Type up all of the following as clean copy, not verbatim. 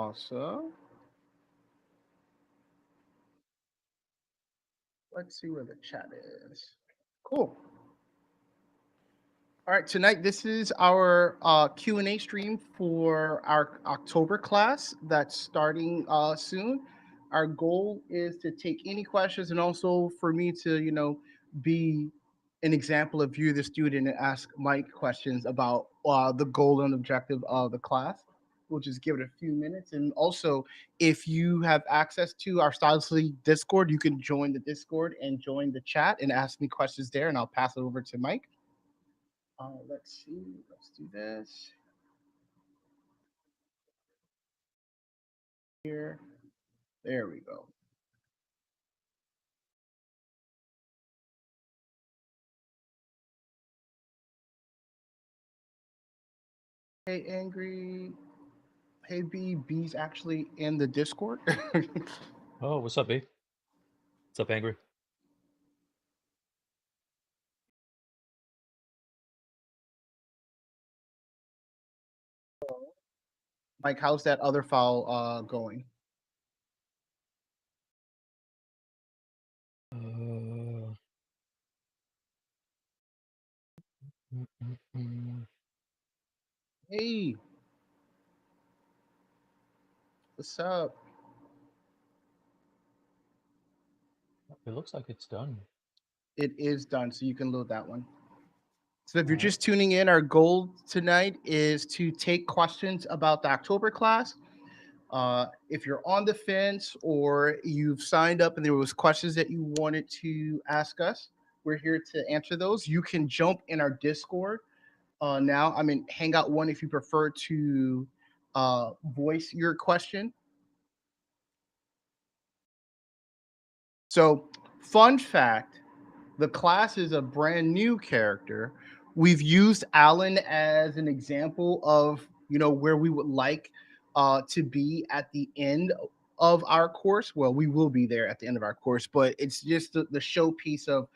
Awesome. Let's see where the chat is. Cool. All right, tonight this is our Q&A stream for our October class that's starting soon. Our goal is to take any questions and also for me to, be an example of you, the student, and ask Mike questions about the goal and objective of the class. We'll just give it a few minutes. And also, if you have access to our Stylishly Discord, you can join the Discord and join the chat and ask me questions there, and I'll pass it over to Mike. Let's see. Let's do this here. There we go. Hey, Angry. Hey, B. B's actually in the Discord. Oh, what's up, B? What's up, Angry? Mike, how's that other file going? Mm, mm, mm. Hey, what's up? It looks like it's done. It is done, so you can load that one. So if All you're right. just tuning in, our goal tonight is to take questions about the October class. If you're on the fence or you've signed up and there was questions that you wanted to ask us, we're here to answer those. You can jump in our Discord now. I'm in Hangout One if you prefer to voice your question. So, fun fact: the class is a brand new character. We've used Alan as an example of where we would like to be at the end of our course. Well, we will be there at the end of our course, but it's just the showpiece of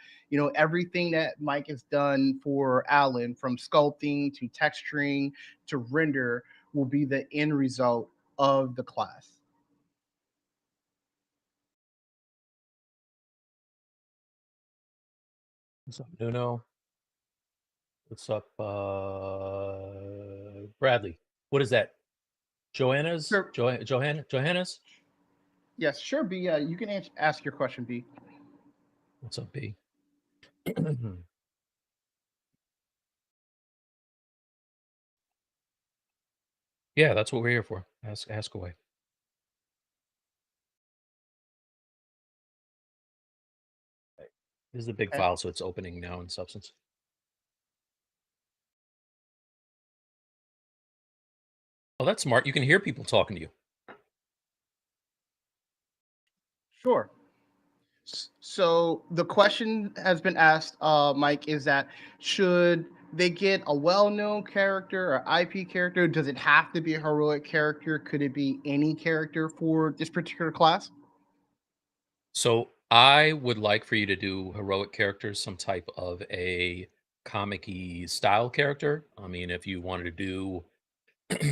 everything that Mike has done for Alan, from sculpting to texturing to render, will be the end result of the class. What's up, Nuno? What's up, Bradley? What is that? Joanna's? Sure. Johanna's? Yes, sure. B. You can ask your question, B. What's up, B? Yeah, that's what we're here for. Ask away. This is a big Uh, file, so it's opening now in Substance. Oh, that's smart. You can hear people talking to you. Sure. So the question has been asked, Mike, is that should they get a well-known character or IP character? Does it have to be a heroic character? Could it be any character for this particular class? So I would like for you to do heroic characters, some type of a comic-y style character. I mean, if you wanted to do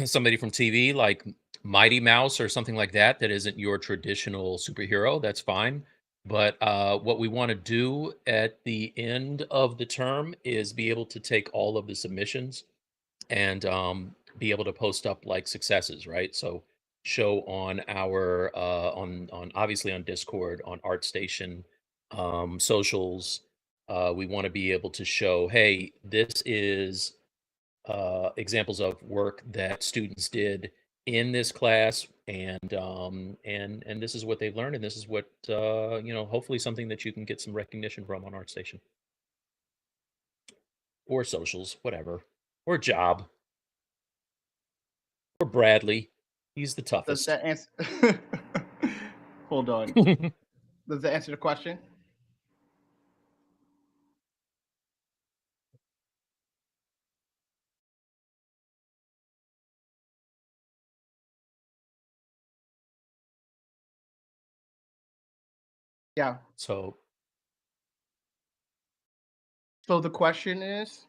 somebody from TV like Mighty Mouse or something like that, that isn't your traditional superhero, that's fine. But what we want to do at the end of the term is be able to take all of the submissions and be able to post up like successes, right? So show on our on obviously on Discord, on ArtStation, socials. We want to be able to show, hey, this is examples of work that students did in this class, and this is what they've learned, and this is what hopefully something that you can get some recognition from on ArtStation or socials, whatever, or job or Bradley. He's the Does toughest. that answer? Hold on. Does that answer the question? Yeah. So So the question is,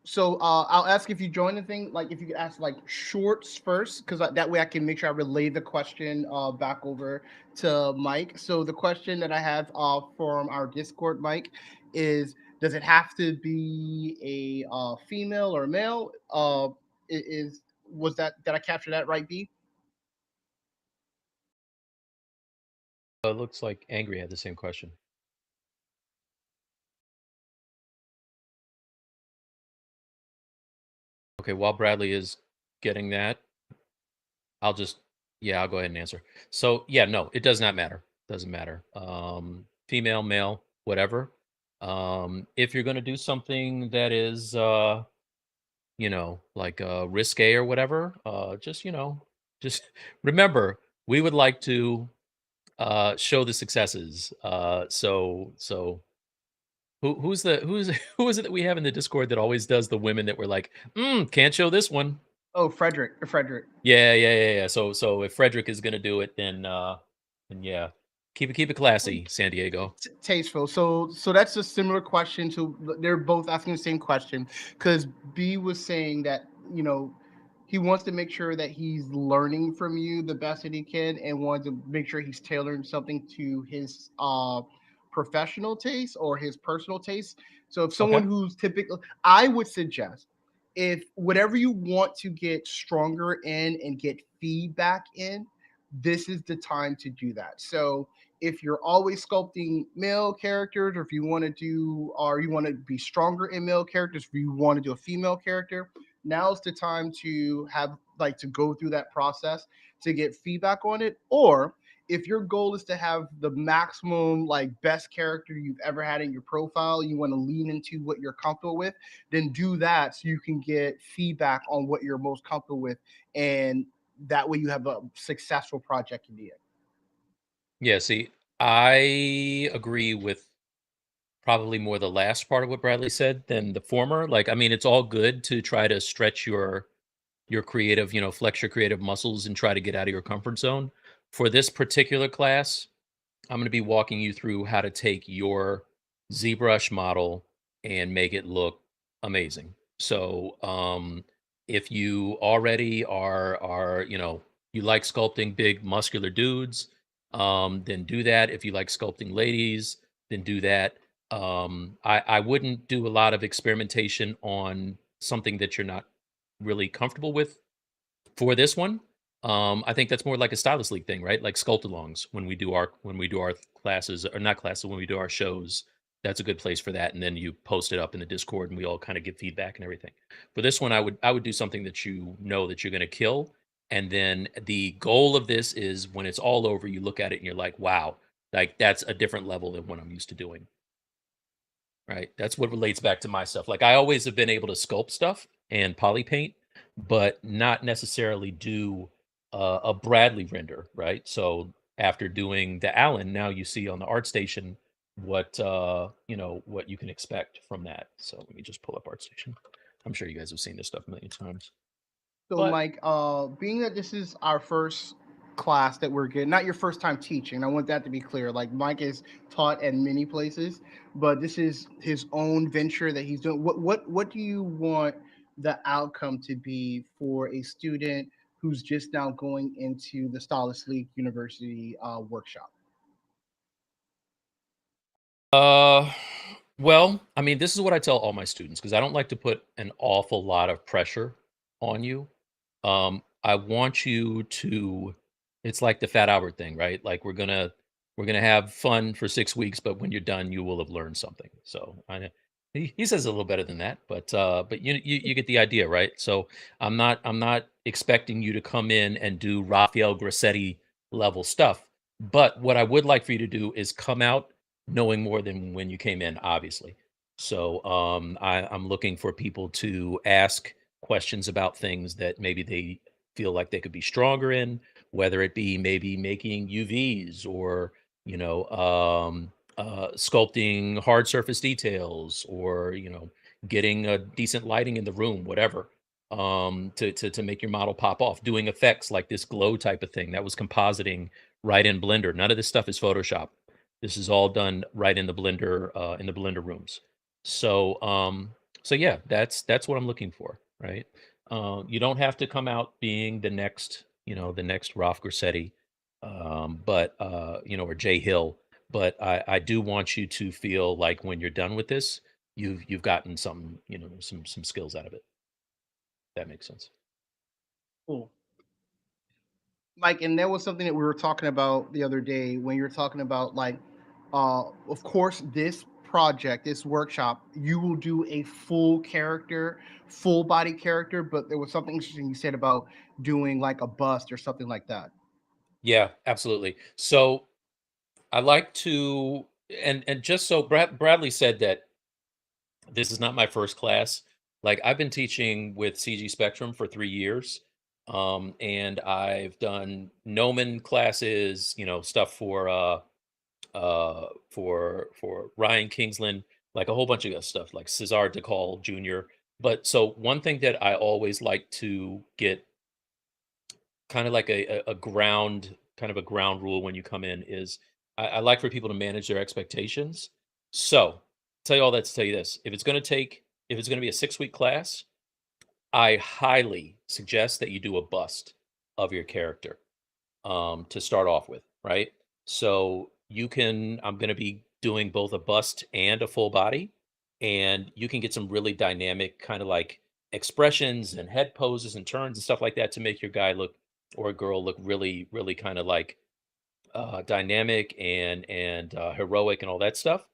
So I'll ask if you join the thing, like if you could ask like shorts first, because that way I can make sure I relay the question back over to Mike. So the question that I have from our Discord, Mike, is does it have to be a female or male? Is was that did I capture that right, B? It looks like Angry had the same question. Okay, while Bradley is getting that, I'll just yeah, I'll go ahead and answer. So yeah, no, it does not matter. Doesn't matter. Female, male, whatever. If you're gonna do something that is like risque or whatever, just just remember we would like to show the successes. So who's who is it that we have in the Discord that always does the women that we're like, can't show this one. Oh, Frederick. Yeah. So if Frederick is gonna do it, then yeah. Keep it classy, San Diego. Tasteful. So that's a similar question to they're both asking the same question because B was saying that he wants to make sure that he's learning from you the best that he can and wants to make sure he's tailoring something to his professional taste or his personal taste. So if someone Okay. who's typical, I would suggest if whatever you want to get stronger in and get feedback in, this is the time to do that. So if you're always sculpting male characters, or if you want to do, or you want to be stronger in male characters, if you want to do a female character, now's the time to have like to go through that process to get feedback on it. Or if your goal is to have the maximum like best character you've ever had in your profile, you want to lean into what you're comfortable with, then do that so you can get feedback on what you're most comfortable with, and that way you have a successful project in the end. Yeah, see, I agree with probably more the last part of what Bradley said than the former. Like, I mean, it's all good to try to stretch your creative, flex your creative muscles and try to get out of your comfort zone. For this particular class, I'm going to be walking you through how to take your ZBrush model and make it look amazing. So, if you already are you like sculpting big muscular dudes, then do that. If you like sculpting ladies, then do that. I wouldn't do a lot of experimentation on something that you're not really comfortable with for this one. I think that's more like a stylist league thing, right? Like sculpt-alongs when we do our classes, or not classes, when we do our shows. That's a good place for that. And then you post it up in the Discord and we all kind of give feedback and everything. For this one, I would do something that you know that you're gonna kill. And then the goal of this is when it's all over, you look at it and you're like, wow, like that's a different level than what I'm used to doing. Right? That's what relates back to my stuff. Like, I always have been able to sculpt stuff and poly paint, but not necessarily do a Bradley render, right? So after doing the Allen, now you see on the ArtStation what you can expect from that. So let me just pull up ArtStation. I'm sure you guys have seen this stuff a million times. So, But Mike, being that this is our first class that we're getting, not your first time teaching, I want that to be clear. Like, Mike is taught at many places, but this is his own venture that he's doing. What do you want the outcome to be for a student who's just now going into the Stylist League University workshop? uh well, I mean, this is what I tell all my students because I don't like to put an awful lot of pressure on you. I want you to it's like the Fat Albert thing, right? Like we're gonna have fun for 6 weeks, but when you're done, you will have learned something. So I know he says it a little better than that, but you get the idea, right? So I'm not expecting you to come in and do Raphael Grassetti level stuff. But what I would like for you to do is come out knowing more than when you came in, obviously. So I'm looking for people to ask questions about things that maybe they feel like they could be stronger in, whether it be maybe making UVs or sculpting hard surface details, or getting a decent lighting in the room, whatever, to make your model pop off, doing effects like this glow type of thing that was compositing right in Blender. None of this stuff is Photoshop. This is all done right in the Blender rooms. So So yeah, that's what I'm looking for, right? You don't have to come out being the next, the next Ralph Grassetti, but or Jay Hill. But I do want you to feel like when you're done with this, you've gotten some, some skills out of it. That makes sense. Cool. Like, and there was something that we were talking about the other day when you were talking about like, of course, this project, this workshop, you will do a full character, full body character, but there was something interesting you said about doing like a bust or something like that. Yeah, absolutely. So I like to, and just so Bradley said that this is not my first class. Like I've been teaching with CG Spectrum for 3 years. And I've done Gnomon classes, stuff for Ryan Kingsland, like a whole bunch of stuff like Cesar DeCall Jr. But so one thing that I always like to get kind of like a ground kind of a ground rule when you come in is I like for people to manage their expectations. So tell you all that to tell you this. If it's gonna be a 6 week class, I highly suggest that you do a bust of your character to start off with, right? So I'm going to be doing both a bust and a full body, and you can get some really dynamic kind of like expressions and head poses and turns and stuff like that to make your guy look or a girl look really, really kind of like dynamic and heroic and all that stuff.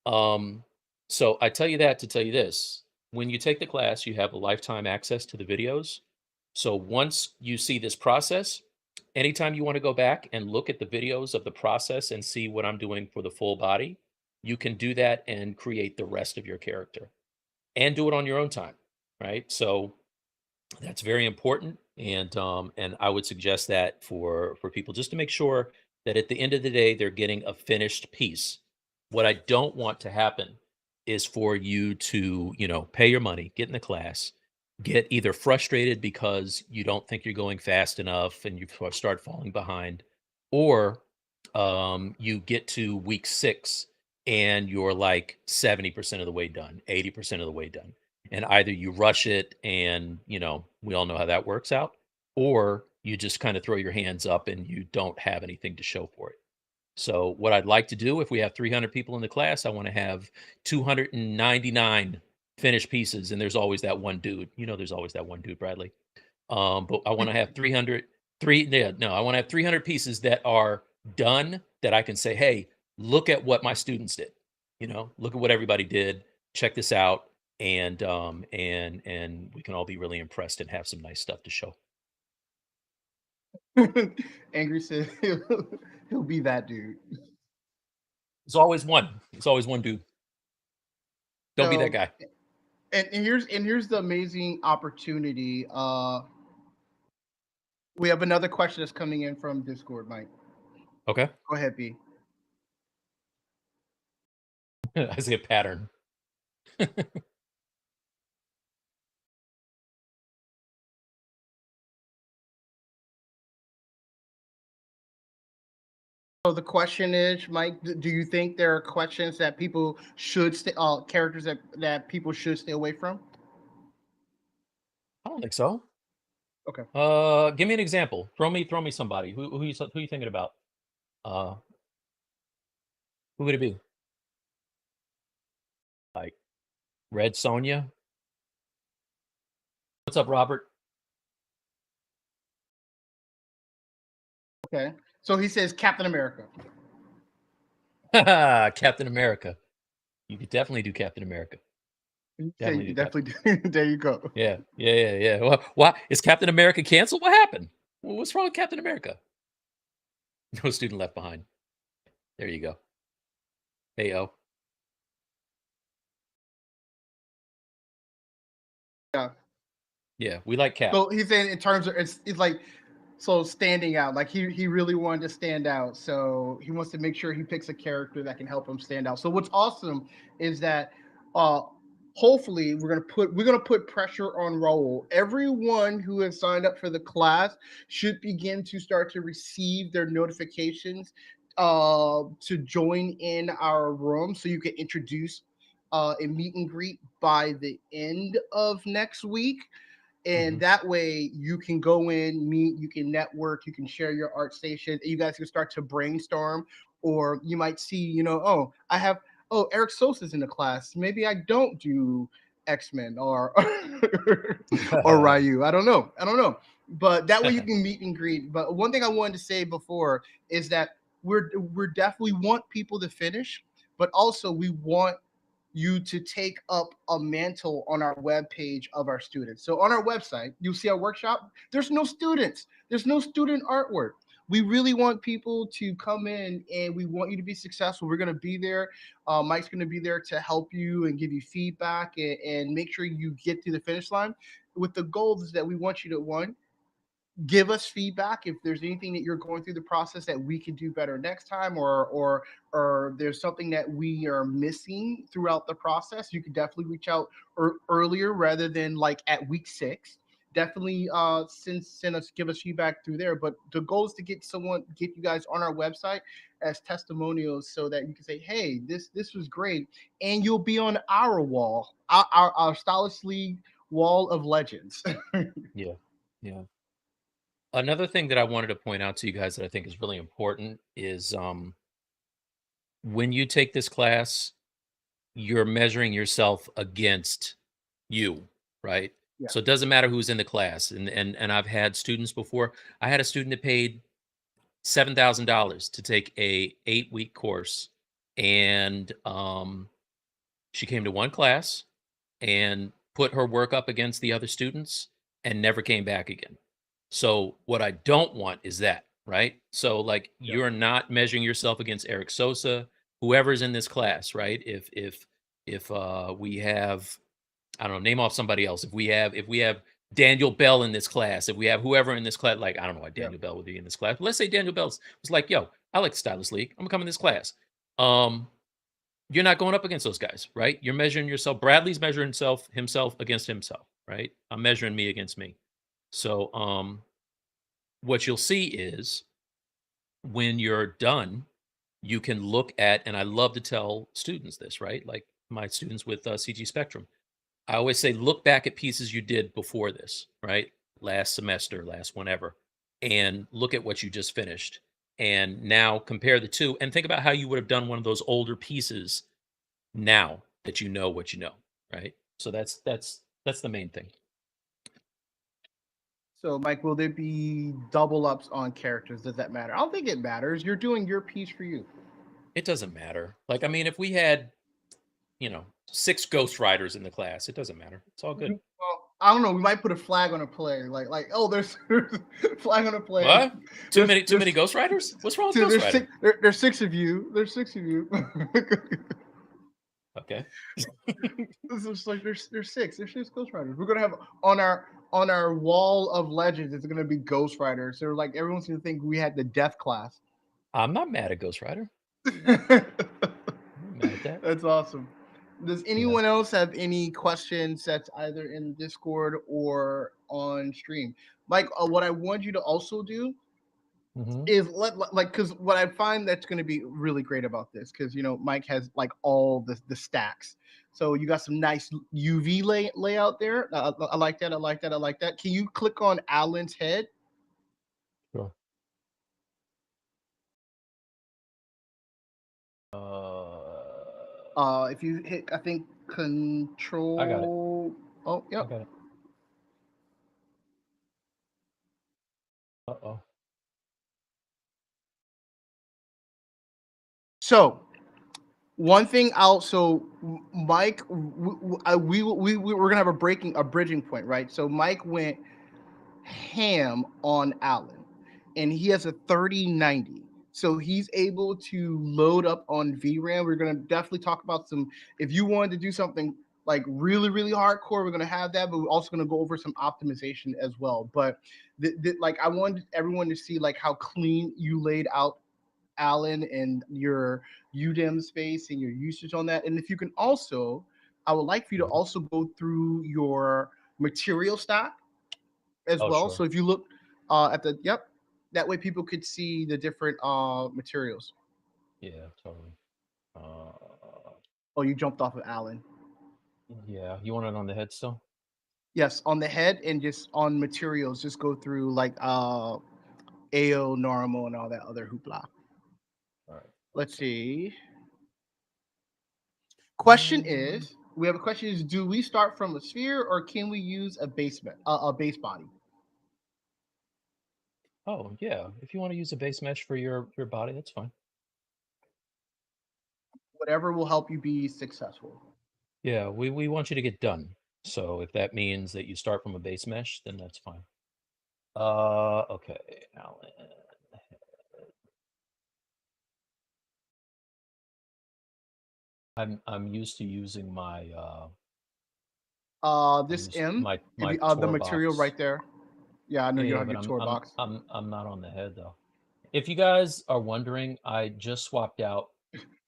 Um, so I tell you that to tell you this. When you take the class, you have a lifetime access to the videos. So once you see this process, anytime you want to go back and look at the videos of the process and see what I'm doing for the full body, you can do that and create the rest of your character and do it on your own time, right? So that's very important, and I would suggest that for people just to make sure that at the end of the day they're getting a finished piece. What I don't want to happen is for you to, pay your money, get in the class, get either frustrated because you don't think you're going fast enough and you start falling behind, or you get to week 6 and you're like 70% of the way done, 80% of the way done, and either you rush it and we all know how that works out, or you just kind of throw your hands up and you don't have anything to show for it. So what I'd like to do, if we have 300 people in the class, I want to have 299 finished pieces, and there's always that one dude, there's always that one dude, Bradley. But I want to have 300 yeah, no, I want to have 300 pieces that are done, that I can say, hey, look at what my students did, look at what everybody did, check this out, and we can all be really impressed and have some nice stuff to show. Angry said he'll be that dude. It's always one dude. Don't be that So, guy. and here's the amazing opportunity. We have another question that's coming in from Discord, Mike. Okay. Go ahead, B. I see a pattern. So the question is, Mike, do you think there are questions that people should stay, characters that people should stay away from? I don't think so. Okay. Give me an example. Throw me somebody. Who you thinking about? Uh, who would it be? Like Red Sonja? What's up, Robert? Okay. So he says Captain America. Captain America. You could definitely do Captain America. You say you Definitely can do Captain. definitely do. There you go. Yeah, yeah, yeah, yeah. Why is Captain America canceled? What happened? What's wrong with Captain America? No student left behind. There you go. Hey, oh, Yeah. yeah, we like Cap. So he's saying in terms of it's like so standing out. Like he really wanted to stand out. So he wants to make sure he picks a character that can help him stand out. So what's awesome is that uh hopefully we're gonna put pressure on Raul. Everyone who has signed up for the class should begin to start to receive their notifications to join in our room so you can introduce a meet and greet by the end of next week, and Hmm. that way you can go in, meet, you can network, you can share your art station, you guys can start to brainstorm. Or you might see, oh, I have, oh, Eric Sosa's in the class, maybe I don't do X-Men or or Ryu, I don't know, but that way you can meet and greet. But one thing I wanted to say before is that we're definitely want people to finish, but also we want you to take up a mantle on our web page of our students. So on our website, you'll see our workshop. There's no students. There's no student artwork. We really want people to come in, and we want you to be successful. We're going to be there. Mike's going to be there to help you and give you feedback, and make sure you get to the finish line. With the goal is that we want you to, one, give us feedback if there's anything that you're going through the process that we can do better next time, or there's something that we are missing throughout the process. You can definitely reach out earlier rather than like at week 6. Definitely send us, give us feedback through there. But the goal is to get you guys on our website as testimonials, so that you can say, hey, this was great, and you'll be on our wall, our Stylist League wall of legends. Yeah. Yeah. Another thing that I wanted to point out to you guys that I think is really important is when you take this class, you're measuring yourself against you, right? Yeah. So it doesn't matter who's in the class. And I've had students before. I had a student that paid $7,000 to take a 8-week course, and she came to one class and put her work up against the other students and never came back again. So what I don't want is that, right? So like Yep. you're not measuring yourself against Eric Sosa, whoever's in this class, right? If we have, I don't know, name off somebody else. If we have Daniel Bell in this class, if we have whoever in this class, like I don't know why Yep. Daniel Bell would be in this class. But let's say Daniel Bell was like, yo, I like the Stylist League. I'm gonna come in this class. Um, you're not going up against those guys, right? You're measuring yourself. Bradley's measuring himself against himself, right? I'm measuring me against me. So what you'll see is when you're done, you can look at, and I love to tell students this, right? Like my students with CG Spectrum. I always say, look back at pieces you did before this, right? Last semester, last whenever, and look at what you just finished. And now compare the two and think about how you would have done one of those older pieces now that you know what you know, right? So that's the main thing. So, Mike, will there be double ups on characters? Does that matter? I don't think it matters. You're doing your piece for you. It doesn't matter. Like, I mean, if we had, 6 Ghost Riders in the class, it doesn't matter. It's all good. Well, I don't know. We might put a flag on a player, like oh, there's flag on a player. What? Too There's many too there's many Ghost Riders? What's wrong with Ghost there's Rider? there's 6 of you. There's 6 of you. Okay. This is like there's six. There's 6 Ghost Riders. We're gonna have on our wall of legends. It's gonna be Ghost Riders. So like everyone's gonna think we had the Death class. I'm not mad at Ghost Rider. I'm not mad at that. That's awesome. Does Yeah. anyone else have any questions that's either in Discord or on stream? Mike, what I want you to also do Mhm. is like, because what I find that's going to be really great about this, because Mike has like all the stacks. So you got some nice UV layout there. I like that. I like that. I like that. Can you click on Alan's head? Sure. Uh, If you hit, I think I got it. Control. Oh, I yep. got it. Uh-oh. So one thing I'll so Mike, we're gonna have a bridging point, right? So Mike went ham on Allen, and he has a 3090. So he's able to load up on VRAM. We're gonna definitely talk about some. If you wanted to do something like really, really hardcore, we're gonna have that, but we're also gonna go over some optimization as well. But like I wanted everyone to see like how clean you laid out Allen and your UDEM space and your usage on that. And if you can also, I would like for you to Mhm. also go through your material stack as Oh, well. sure. So if you look at the, yep, that way people could see the different materials. Yeah, totally. Uh, Oh, you jumped off of Alan. Yeah, you want it on the head still? Yes, on the head and just on materials. Just go through like AO, normal, and all that other hoopla. All right. Let's see. Question Um, is, we have a question is, do we start from a sphere or can we use a basement, a base body? oh yeah, if you want to use a base mesh for your body, that's fine. Whatever will help you be successful. Yeah, we want you to get done. So if that means that you start from a base mesh, then that's fine. Okay, Alan. I'm used to using my I'm This used M, my the tour material box. right there. Yeah, I know Yeah, you don't yeah, have but your tour box. I'm not on the head though. If you guys are wondering, I just swapped out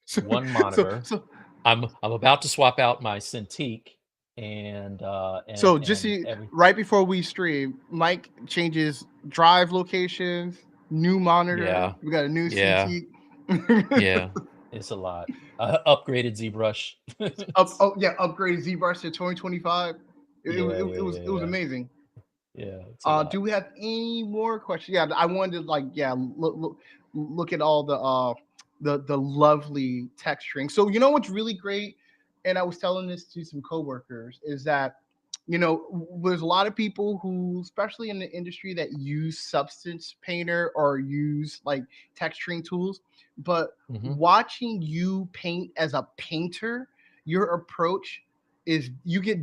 So, one so, monitor. so, I'm about to swap out my Cintiq just and see, every right before we stream, Mike changes drive locations, new monitor. yeah, We got a new yeah, CT. yeah. It's a lot. Upgraded ZBrush. It's, Oh yeah, upgrade ZBrush to 2025. yeah, yeah, yeah, It was yeah. amazing. Yeah, it's a lot. Do we have any more questions? Yeah, I wanted to like look at all the lovely texturing. So you know what's really great, and I was telling this to some coworkers is that there's a lot of people who, especially in the industry, that use Substance Painter or use like texturing tools, but Hmm. watching you paint as a painter, your approach is you get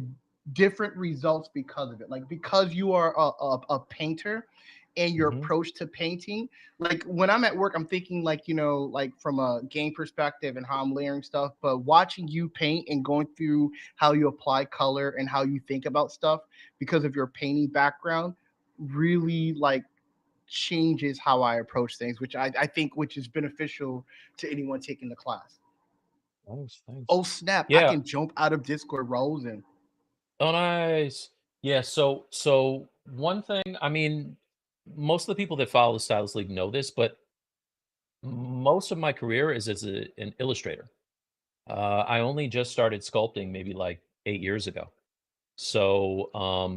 different results because of it. Like because you are a painter and your Hmm. approach to painting. Like when I'm at work, I'm thinking like, like from a game perspective and how I'm layering stuff. But watching you paint and going through how you apply color and how you think about stuff because of your painting background really like changes how I approach things, which I think which is beneficial to anyone taking the class. Thanks, thanks. Oh snap! I Yeah. can jump out of Discord roles and Oh, nice. Yeah. So one thing. I mean, most of the people that follow the Stylist League know this, but most of my career is as an illustrator. I only just started sculpting maybe like 8 years ago. So,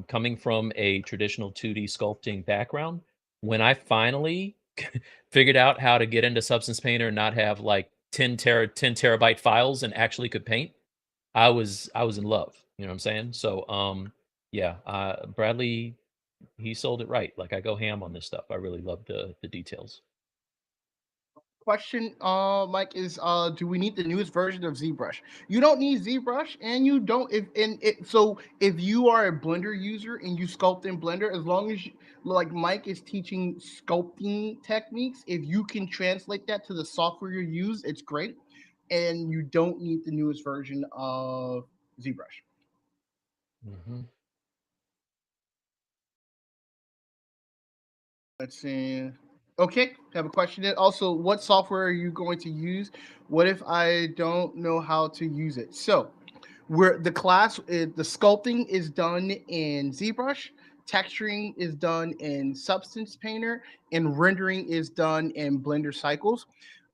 coming from a traditional 2D sculpting background, when I finally figured out how to get into Substance Painter and not have like 10 terabyte files and actually could paint, I was in love. You know what I'm saying? So, yeah, Bradley, he sold it right. Like I go ham on this stuff. I really love the details. question, Mike, is do we need the newest version of ZBrush? You don't need ZBrush, and you don't if and it so if you are a Blender user and you sculpt in Blender, as long as you, like Mike is teaching sculpting techniques, if you can translate that to the software you use, it's great, and you don't need the newest version of ZBrush. Hmm. Let's see. Okay, have a question. Also, what software are you going to use? What if I don't know how to use it? So, where the the sculpting is done in ZBrush, texturing is done in Substance Painter, and rendering is done in Blender Cycles.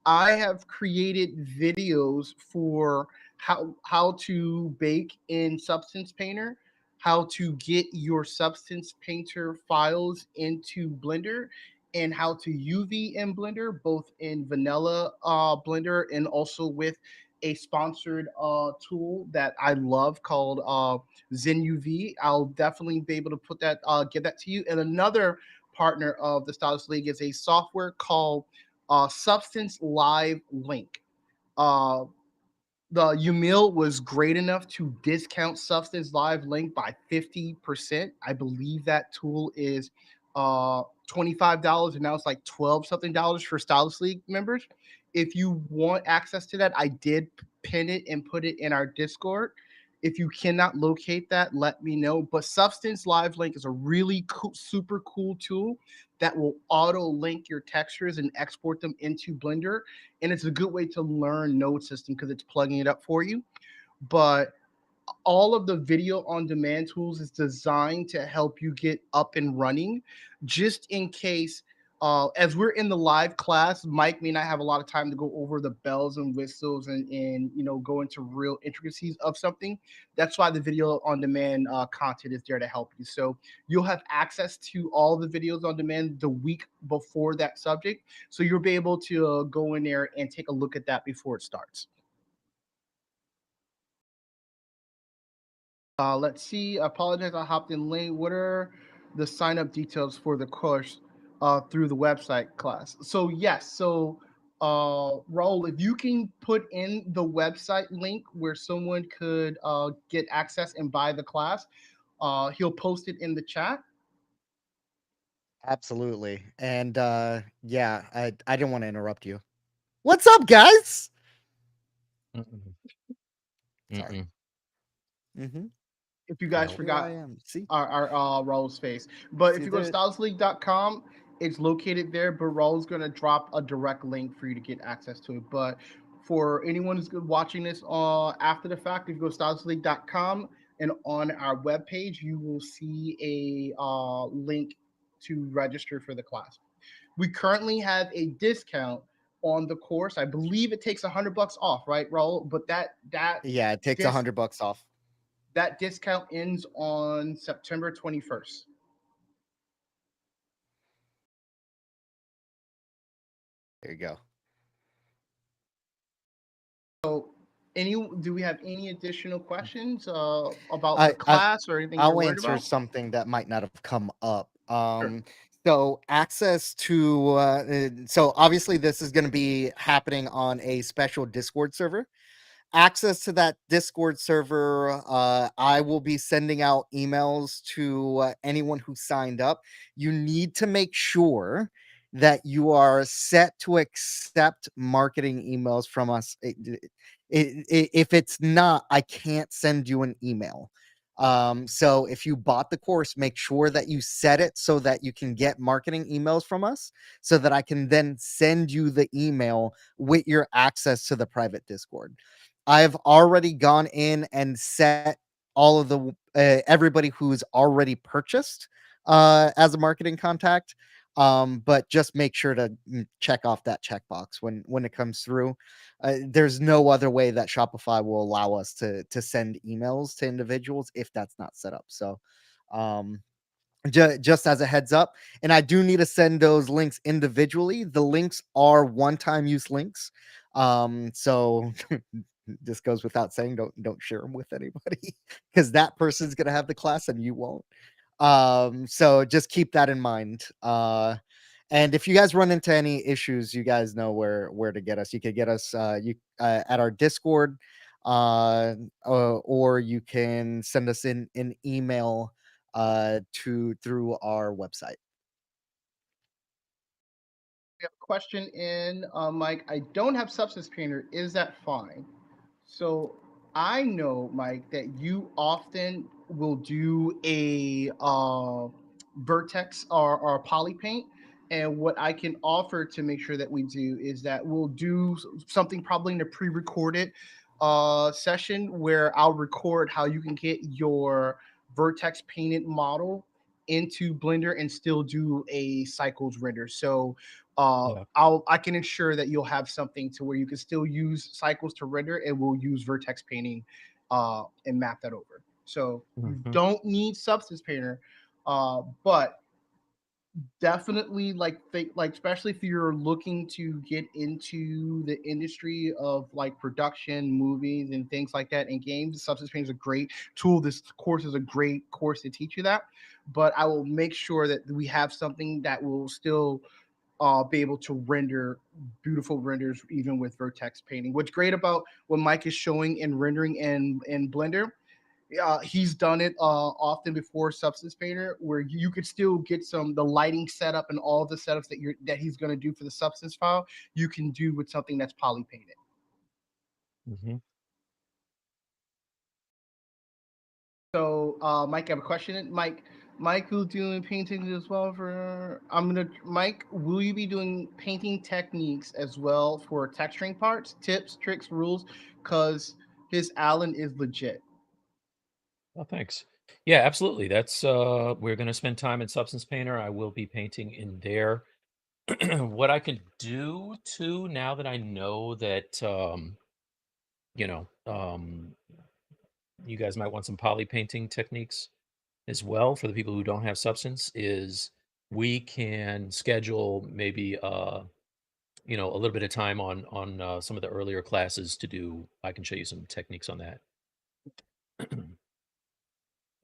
I have created videos for how to bake in Substance Painter, how to get your Substance Painter files into Blender, and how to UV in Blender, both in vanilla Blender and also with a sponsored tool that I love called Zen UV. I'll definitely be able to put that get that to you. And another partner of the Stylus League is a software called Substance Live Link. Uh, the Umil was great enough to discount Substance Live Link by 50%. I believe that tool is $25 and now it's like 12 something dollars for Stylus League members. If you want access to that, I did pin it and put it in our Discord. If you cannot locate that, let me know. But Substance Live Link is a really cool, super cool tool that will auto link your textures and export them into Blender, and it's a good way to learn node system because it's plugging it up for you. But all of the video on demand tools is designed to help you get up and running just in case As we're in the live class, Mike may not have a lot of time to go over the bells and whistles and go into real intricacies of something. That's why the video on demand content is there to help you. So you'll have access to all the videos on demand the week before that subject. So you'll be able to go in there and take a look at that before it starts. Let's see. I apologize. I hopped in late. What are the sign up details for the course through the website class? So, yes. So, Raul, if you can put in the website link where someone could get access and buy the class, he'll post it in the chat. Absolutely. And yeah, I didn't want to interrupt you. What's up, guys? Mm-mm, Sorry. mm-mm. Mhm. If you guys No. Here I forgot am. See? our Raul's face. But if See you go to that? stylesleague.com, it's located there, but Raul's going to drop a direct link for you to get access to it. But for anyone who's watching this after the fact, if you go to stylesleague.com and on our webpage, you will see a link to register for the class. We currently have a discount on the course. I believe it takes $100 off, right, Raul? But Yeah, it takes dis- $100 off. that discount ends on September 21st. There you go. So, any do we have any additional questions about the I I class or anything you're I'll worried answer about? something that might not have come up. Sure. So access to so obviously this is going to be happening on a special Discord server. Access to that Discord server, I will be sending out emails to anyone who signed up. You need to make sure that you are set to accept marketing emails from us. If it's not, I can't send you an email. So if you bought the course, make sure that you set it so that you can get marketing emails from us so that I can then send you the email with your access to the private Discord. I've already gone in and set all of the everybody who's already purchased as a marketing contact. But just make sure to check off that checkbox when it comes through. There's no other way that Shopify will allow us to send emails to individuals if that's not set up. So, um, just as a heads up, and I do need to send those links individually. The links are one-time use links. So this goes without saying, don't share them with anybody because that person's gonna have the class and you won't. So just keep that in mind. And if you guys run into any issues, you guys know where to get us. You could get us you at our Discord, or you can send us in an email to through our website. We have a question in, Mike. I don't have Substance Painter. Is that fine? So I know, Mike, that you often will do a vertex or poly paint. And what I can offer to make sure that we do is that we'll do something probably in a pre-recorded session where I'll record how you can get your vertex painted model into Blender and still do a cycles render. So Yeah. I can ensure that you'll have something to where you can still use cycles to render, and we'll use vertex painting and map that over. So you Mhm. don't need Substance Painter, but definitely like especially if you're looking to get into the industry of like production, movies, and things like that in games. Substance Painter is a great tool. This course is a great course to teach you that. But I will make sure that we have something that will still be able to render beautiful renders even with vertex painting. What's great about what Mike is showing in rendering in Blender, he's done it often before Substance Painter, where you could still get some the lighting setup and all the setups that he's going to do for the Substance file. You can do with something that's poly painted. Mhm. So, Mike, I have a question. Mike will doing paintings as well for. I'm gonna. Mike, will you be doing painting techniques as well for texturing parts, tips, tricks, rules? Cause his Allen is legit. Oh, thanks. Yeah, absolutely. That's we're gonna spend time in Substance Painter. I will be painting in there. What I can do too, now that I know that, you know, you guys might want some poly painting techniques as well for the people who don't have substance, is we can schedule maybe a little bit of time on some of the earlier classes to do. I can show you some techniques on that.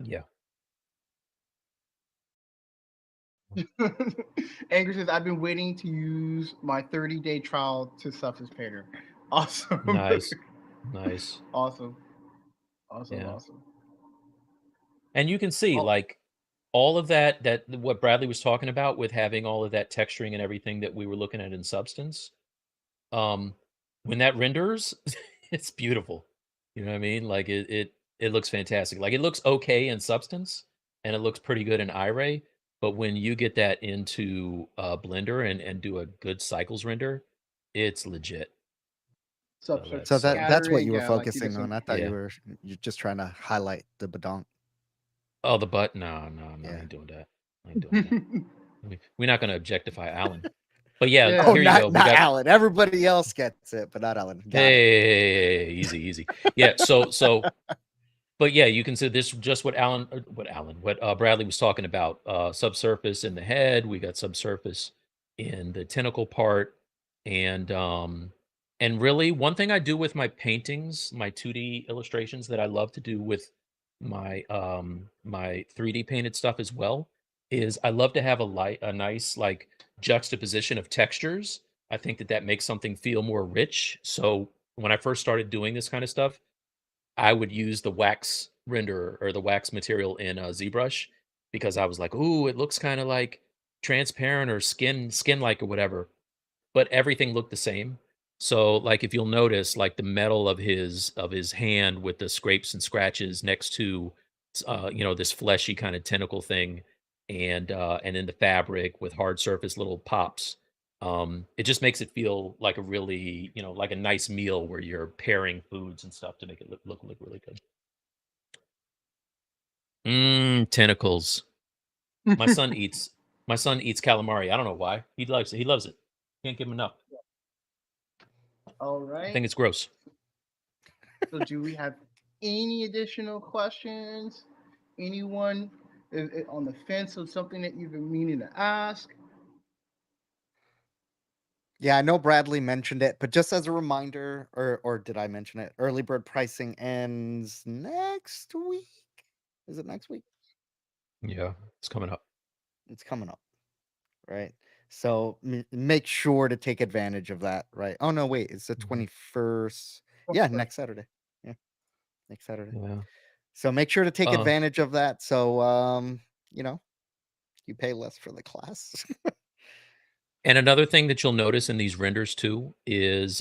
Yeah. Angry says, I've been waiting to use my 30-day trial to Substance Painter. Awesome. Nice. Nice. Awesome. Awesome. Yeah. Awesome. And you can see, Oh, like, all of that what Bradley was talking about with having all of that texturing and everything that we were looking at in Substance, um, when that renders, it's beautiful. You know what I mean? Like, it looks fantastic. Like, it looks okay in Substance, and it looks pretty good in Iray, but when you get that into, Blender and do a good cycles render, it's legit. So So that's, that's what scattering. you were Yeah, like you did focusing some. on. I thought yeah. you're just trying to highlight the badonk. Oh, the butt? No, no, no, I Yeah. ain't doing that. I ain't doing that. We're not gonna objectify Alan. But yeah, Oh, Yeah. here you go. We not got Alan. Everybody else gets it, but not Alan. Got it. hey, easy, easy. Yeah, but yeah, you can see this just what Bradley was talking about. Subsurface in the head, we got subsurface in the tentacle part, and really one thing I do with my paintings, my 2D illustrations that I love to do with my 3D painted stuff as well, is I love to have a nice like juxtaposition of textures. I think that makes something feel more rich. So when I first started doing this kind of stuff, I would use the wax render or the wax material in ZBrush because I was like, "Ooh, it looks kind of like transparent or skin-like or whatever." But everything looked the same. So, like, if you'll notice, like the metal of his hand with the scrapes and scratches next to, this fleshy kind of tentacle thing, and then the fabric with hard surface little pops. It just makes it feel like a really, like a nice meal where you're pairing foods and stuff to make it look really good. Tentacles. My son eats my son eats calamari. I don't know why. He likes it. He loves it. Can't give him enough. All I right. think it's gross. So, do we have any additional questions? Anyone is on the fence of something that you've been meaning to ask? Yeah, I know Bradley mentioned it, but just as a reminder, or did I mention it? Early bird pricing ends next week. Is it next week? Yeah, it's coming up. It's coming up, right? So make sure to take advantage of that, right? Oh no, wait, it's the Mhm. 21st. Oh, Yeah, sorry. next Saturday. Yeah, next Saturday. Yeah. So make sure to take Uh, advantage of that. So you know, you pay less for the class. and another thing that you'll notice in these renders too is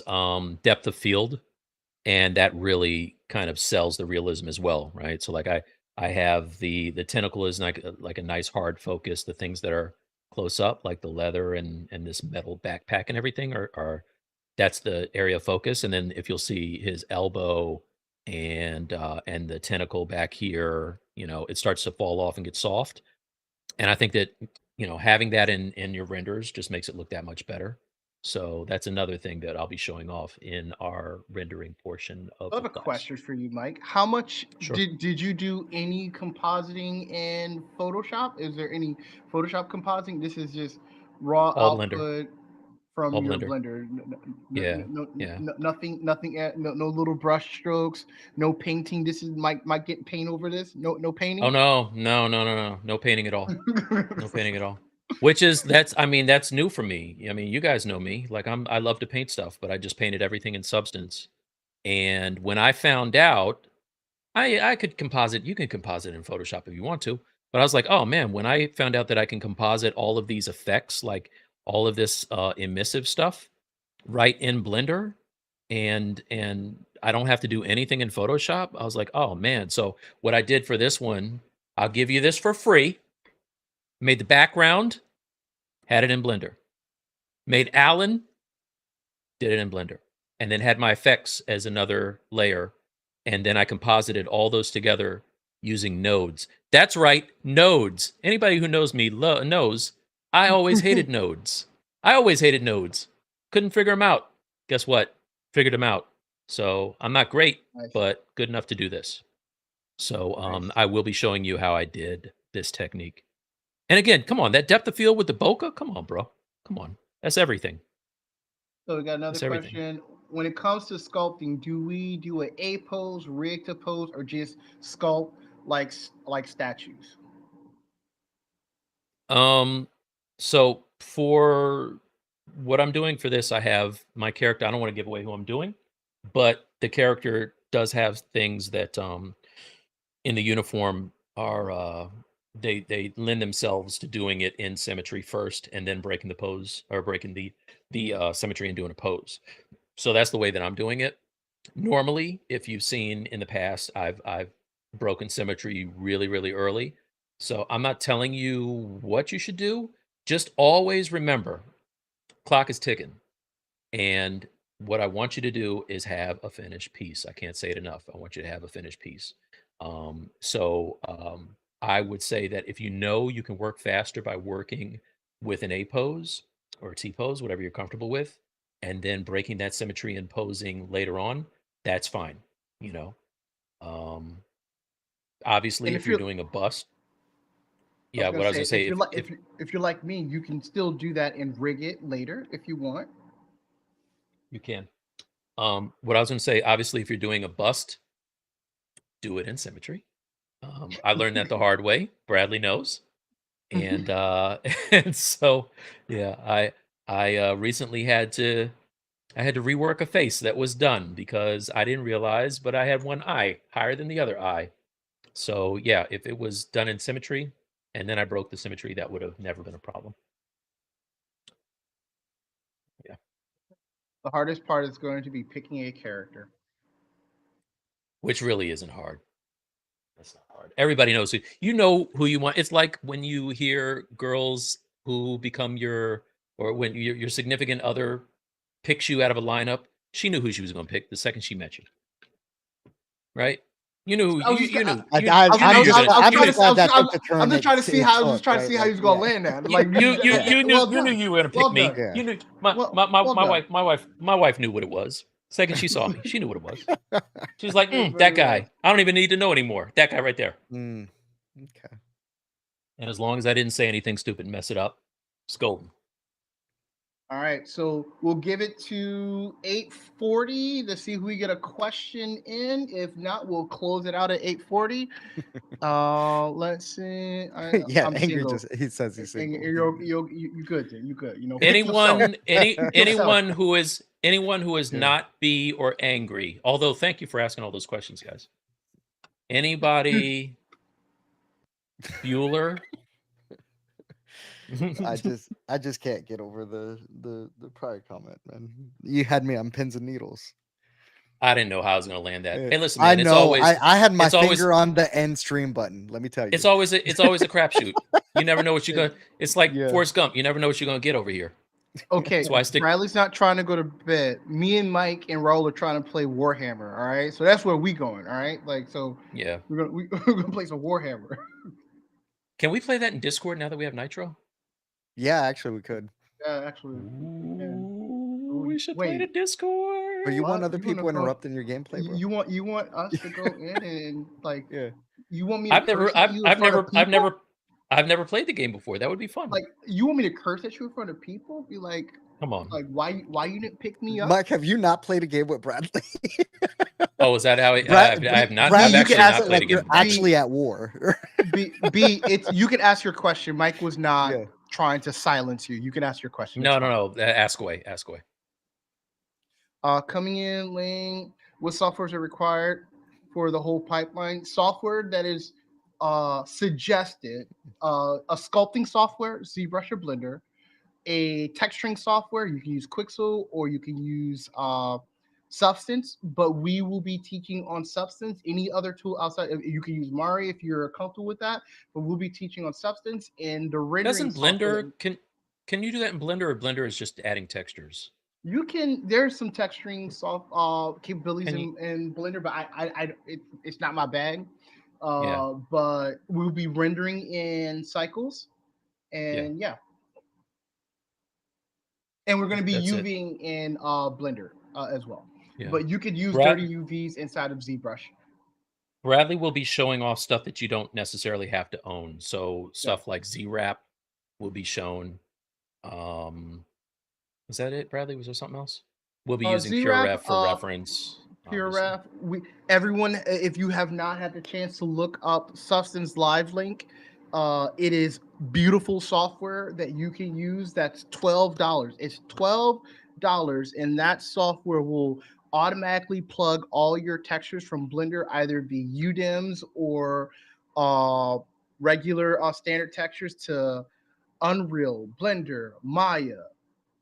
depth of field, and that really kind of sells the realism as well, right? So like I have the tentacle is like a nice hard focus. The things that are close up, like the leather and this metal backpack and everything, are that's the area of focus. And then if you'll see his elbow and the tentacle back here, it starts to fall off and get soft. And I think that, having that in your renders just makes it look that much better. So that's another thing that I'll be showing off in our rendering portion of I the have a class. question for you, Mike. How much Sure. did you do any compositing in Photoshop? Is there any Photoshop compositing? This is just raw All Blender. output from All your Blender. Blender. Yeah. Yeah. Nothing. No little brush strokes. No painting. This is Mike getting paint over this. No Oh painting. no, no, no, no, no. No painting at all. No painting at all. Which is that's new for me. I mean, you guys know me. Like I love to paint stuff, but I just painted everything in Substance. And when I found out I could composite. You can composite in Photoshop if you want to, but I was like, oh man, when I found out that I can composite all of these effects, like all of this emissive stuff, right in Blender, and I don't have to do anything in Photoshop, I was like, oh man. So what I did for this one, I'll give you this for free. Made the background, had it in Blender. Made Alan, did it in Blender, and then had my effects as another layer, and then I composited all those together using nodes. That's right, nodes. Anybody who knows me knows I always hated nodes. I always hated nodes. Couldn't figure them out. Guess what? Figured them out. So I'm not great, Nice, but good enough to do this. So nice. I will be showing you how I did this technique. And again, come on, that depth of field with the bokeh, come on, bro. Come on. That's everything. So we got another That's everything. question. When it comes to sculpting, do we do a pose, rig to pose, or just sculpt like statues? So for what I'm doing for this, I have my character. I don't want to give away who I'm doing, but the character does have things that in the uniform are they lend themselves to doing it in symmetry first and then breaking the pose or breaking the symmetry and doing a pose. So that's the way that I'm doing it. Normally, if you've seen in the past, I've broken symmetry really, really early. So I'm not telling you what you should do. Just always remember, clock is ticking. And what I want you to do is have a finished piece. I can't say it enough. I want you to have a finished piece. I would say that if you know you can work faster by working with an A pose or a T pose, whatever you're comfortable with, and then breaking that symmetry and posing later on, that's fine. You know, um, obviously, And if if you're you're, doing a bust, I was yeah, gonna what I was gonna say, say, if if you're like me, you can still do that and rig it later if you want. you can, what I was gonna say, obviously, if you're doing a bust, do it in symmetry. I learned that the hard way. Bradley knows, and and so yeah, I recently I had to rework a face that was done because I didn't realize, but I had one eye higher than the other eye. So yeah, if it was done in symmetry, and then I broke the symmetry, that would have never been a problem. Yeah, The hardest part is going to be picking a character. which really isn't hard. That's not hard. Everybody knows who you know who you want. It's like when you hear girls who become your or when your significant other picks you out of a lineup. She knew who she was going to pick the second she met you, right? You knew I was just, you knew you're gonna I'm you knew just glad that I took was, the I'm turn just trying to see it how I was took, just trying to right? see how Like, he was gonna yeah, land that. Like, well you done, knew you were going to pick well me. done, yeah. You knew well done. my wife knew what it was. Second she saw me, she knew what it was. She was like, Very, that very well. guy. I don't even need to know anymore. That guy right there. Mm, okay. And as long as I didn't say anything stupid and mess it up, it's golden. All right, so we'll give it to 8:40 to see if we get a question in. If not, we'll close it out at 8:40. Let's see. Yeah, I'm angry single. just he says he's And single. you good then. You good. You know, pick yourself. Pick yourself. Anyone who is Yeah. not B or angry. Although, thank you for asking all those questions, guys. Anybody Bueller? I just can't get over the prior comment, man. You had me on pins and needles. I didn't know how I was going to land that. Eh, Hey, listen, I man. know. I had my It's always, finger on the end stream button. Let me tell you. it's always a crapshoot. You never know what you're going. It's like Yeah. Forrest Gump. You never know what you're going to get over here. Okay, That's why I stick. Bradley's not trying to go to bed. Me and Mike and Raul are trying to play Warhammer. All right, so that's where we going. All right, like so Yeah. we're gonna play some Warhammer. Can we play that in Discord now that we have Nitro? Yeah, actually, we could. Yeah, actually, we can. Ooh, we should play Wait, the Discord. But you want what? other You gonna people go? interrupting your gameplay, bro? You want us to go in and like Yeah. you want me to curse at you in front of people? I've never played the game before. That would be fun. Like you want me to curse at you in front of people? Be Come on. like why you didn't pick me up? Mike, have you not played a game with Bradley? Oh, is that how I have not? Bradley, I've you actually can ask not it played like a game you're before. actually at war. It's you can ask your question. Mike was not Yeah. trying to silence you. You can ask your question. No. Ask away. Ask away. Coming in, Ling, what softwares are required for the whole pipeline? Software that is suggested, a sculpting software, ZBrush or Blender, a texturing software, you can use Quixel or you can use Substance, but we will be teaching on Substance. Any other tool outside, you can use Mari if you're comfortable with that, but we'll be teaching on Substance and the rendering Doesn't software. Blender can you do that in Blender, or Blender is just adding textures? You can. There's some texturing soft capabilities Can you? in Blender, but it's not my bag. Yeah. But we'll be rendering in cycles, Yeah. and yeah. And we're going to be That's it. UVing in Blender as well. Yeah. But you could use Brad, dirty UVs inside of ZBrush. Bradley will be showing off stuff that you don't necessarily have to own. So Yeah. stuff like Z-Wrap will be shown. Was that it, Bradley? Was there something else? We'll be using ZRAP, PureRef for reference, obviously. PureRef. Everyone, if you have not had the chance to look up Substance Live Link, it is beautiful software that you can use. That's $12. It's $12, and that software will automatically plug all your textures from Blender, either be UDIMs or uh, regular standard textures, to Unreal, Blender, Maya,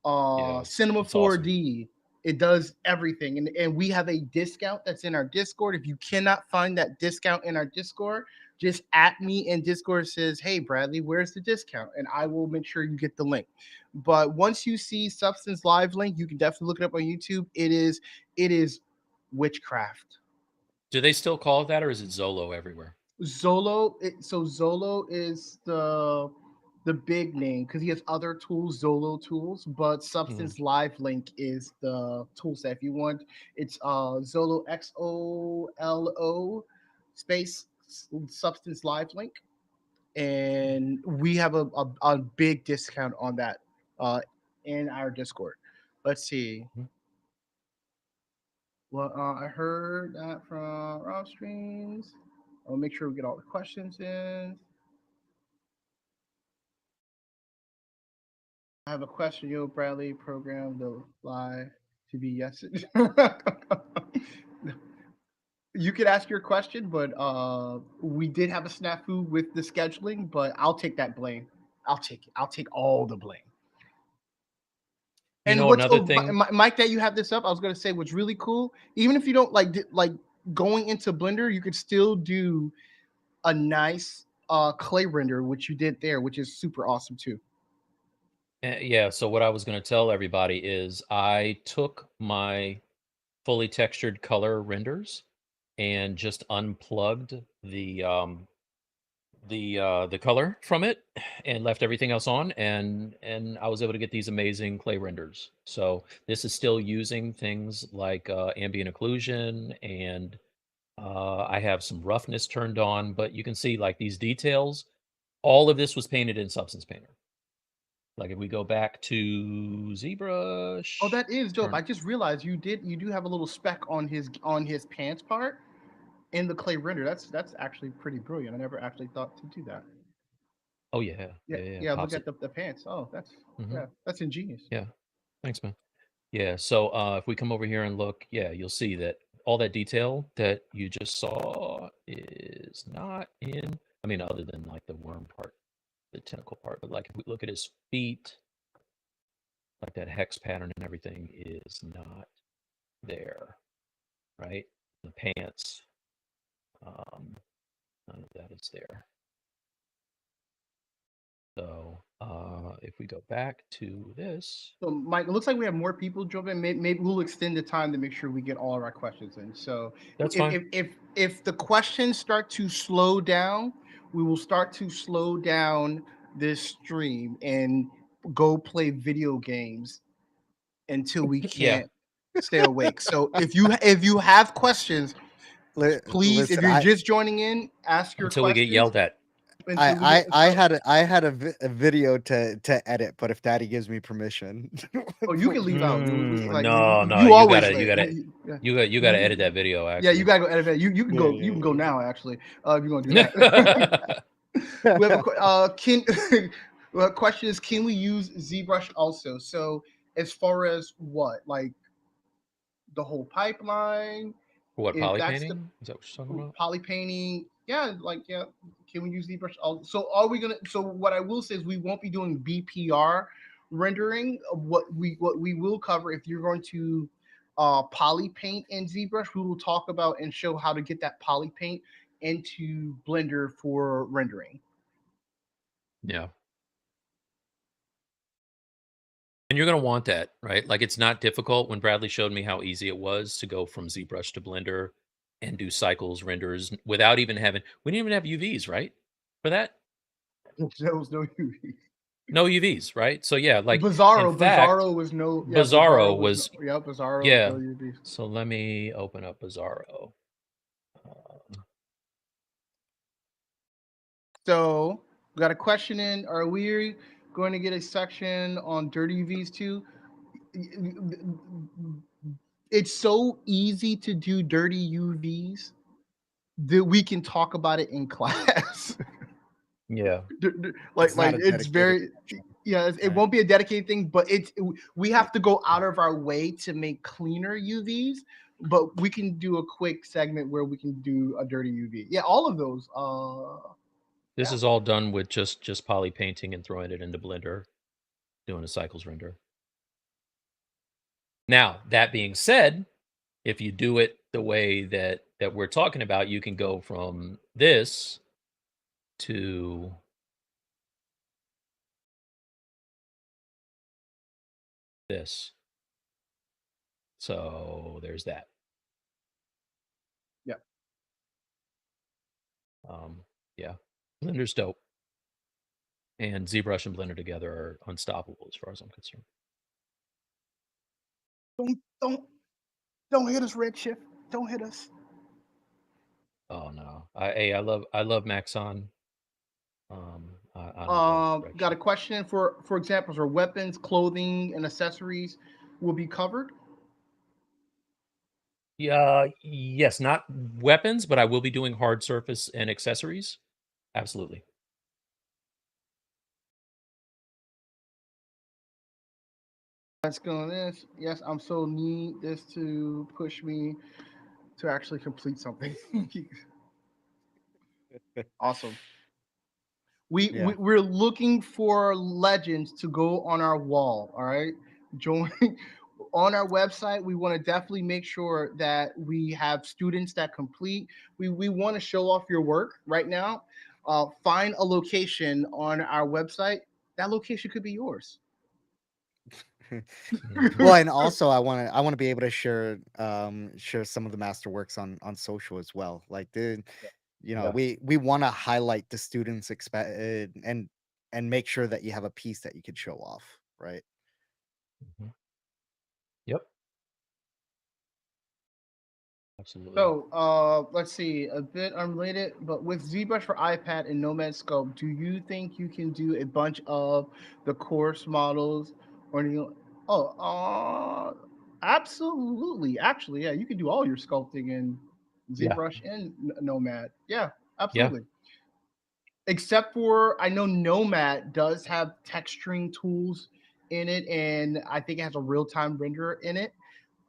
Yeah, Cinema it's awesome. 4D. It does everything. And we have a discount that's in our Discord. If you cannot find that discount in our Discord, just at me in Discord, says, "Hey Bradley, where's the discount?" And I will make sure you get the link. But once you see Substance Live Link, you can definitely look it up on YouTube. It is witchcraft. Do they still call it that, or is it Zolo everywhere? Zolo is the big name because he has other tools, Zolo tools, but Mhm. Substance Live Link is the tool set. If you want, it's Zolo XOLO space Substance Live Link, and we have a big discount on that uh, in our Discord. Let's see. Mhm. Well, I heard that from Rob Streams. I'll make sure we get all the questions in. I have a question. Yo, Bradley, program the lie to be yes. You could ask your question, but we did have a snafu with the scheduling, but I'll take that blame. I'll take it. I'll take all the blame. You And know, what's another thing. Mike, that you have this up, I was gonna say what's really cool. Even if you don't like going into Blender, you could still do a nice clay render, which you did there, which is super awesome too. Yeah, so what I was going to tell everybody is I took my fully textured color renders and just unplugged the color from it and left everything else on, and I was able to get these amazing clay renders. So this is still using things like ambient occlusion, and I have some roughness turned on, but you can see like these details. All of this was painted in Substance Painter. Like if we go back to Oh, ZBrush, that is dope. turn. I just realized you do have a little speck on his pants part in the clay render. That's actually pretty brilliant. I never actually thought to do that. Oh yeah, Yeah, yeah, yeah. yeah. Look Pops at it. the pants. Oh, Hmm. that's ingenious. Yeah. Thanks, man. Yeah. So if we come over here and look, yeah, you'll see that all that detail that you just saw is not in. I mean, other than like the worm part, the tentacle part, but like if we look at his feet, like that hex pattern and everything is not there, right? The pants, none of that is there. So if we go back to this, So, Mike, it looks like we have more people jumping. Maybe we'll extend the time to make sure we get all of our questions in. So, that's fine. if the questions start to slow down, we will start to slow down this stream and go play video games until we Yeah, can't stay awake. So, if you have questions, please, if Listen, you're just joining in, ask your until we get questions yelled at. until we get. So, I had a video to edit, but if Daddy gives me permission, oh, you can leave out. Like No, no, you you always gotta, you lit. gotta, Yeah. you gotta edit that video. Yeah, you Actually, gotta go edit that. You can Yeah, go. You can go now. Actually, if you're gonna do that. We have a can. Question is, can we use ZBrush also? So as far as what, like the whole pipeline, what, if poly that's the painting? Is that what you're talking about? poly painting, yeah, like yeah, can we use ZBrush? So are we gonna? So what I will say is we won't be doing BPR rendering. What we will cover, if you're going to poly paint in ZBrush, we will talk about and show how to get that poly paint into Blender for rendering. Yeah, and you're gonna want that, right? Like it's not difficult. When Bradley showed me how easy it was to go from ZBrush to Blender and do cycles renders without even having, we didn't even have UVs, right? For that. There was no UV. no UVs, right? So yeah, like in Bizarro, fact, Bizarro was no, yeah, Bizarro Bizarro was no, was yeah, Bizarro was yeah. no UV. So let me open up Bizarro. So we got a question in. Are we going to get a section on dirty UVs too? It's so easy to do dirty UVs that we can talk about it in class. Yeah. It's Like not a it's dedicated very, section. yeah, it Right. won't be a dedicated thing, but we have Right. to go out of our way to make cleaner UVs. But we can do a quick segment where we can do a dirty UV. Yeah, all of those. This Yeah. is all done with just poly painting and throwing it into Blender, doing a cycles render. Now, that being said, if you do it the way that we're talking about, you can go from this to this. So there's that. Yeah. Yeah, Blender's dope, and ZBrush and Blender together are unstoppable as far as I'm concerned. Don't hit us, Redshift. Don't hit us. Oh no, I love Maxon. I don't love Got a Redshift. question for examples or weapons, clothing, and accessories will be covered. Yeah, yes, not weapons, but I will be doing hard surface and accessories. Absolutely. Let's go on this. Yes, I'm so need this to push me to actually complete something. Awesome. Yeah. We're looking for legends to go on our wall. All right, join on our website. We want to definitely make sure that we have students that complete. We want to show off your work right now. Find a location on our website. That location could be yours. Well, and also I want to be able to share some of the masterworks on social as well. Like Yeah. we want to highlight the students and make sure that you have a piece that you could show off, right? Mhm. Yep. Absolutely. So, let's see, a bit unrelated, but with ZBrush for iPad and Nomad Sculpt, do you think you can do a bunch of the course models or anything? Oh, absolutely. Actually, yeah, you can do all your sculpting in Yeah. ZBrush and Nomad. Yeah, Yeah. absolutely. Except for I know Nomad does have texturing tools in it, and I think it has a real time renderer in it.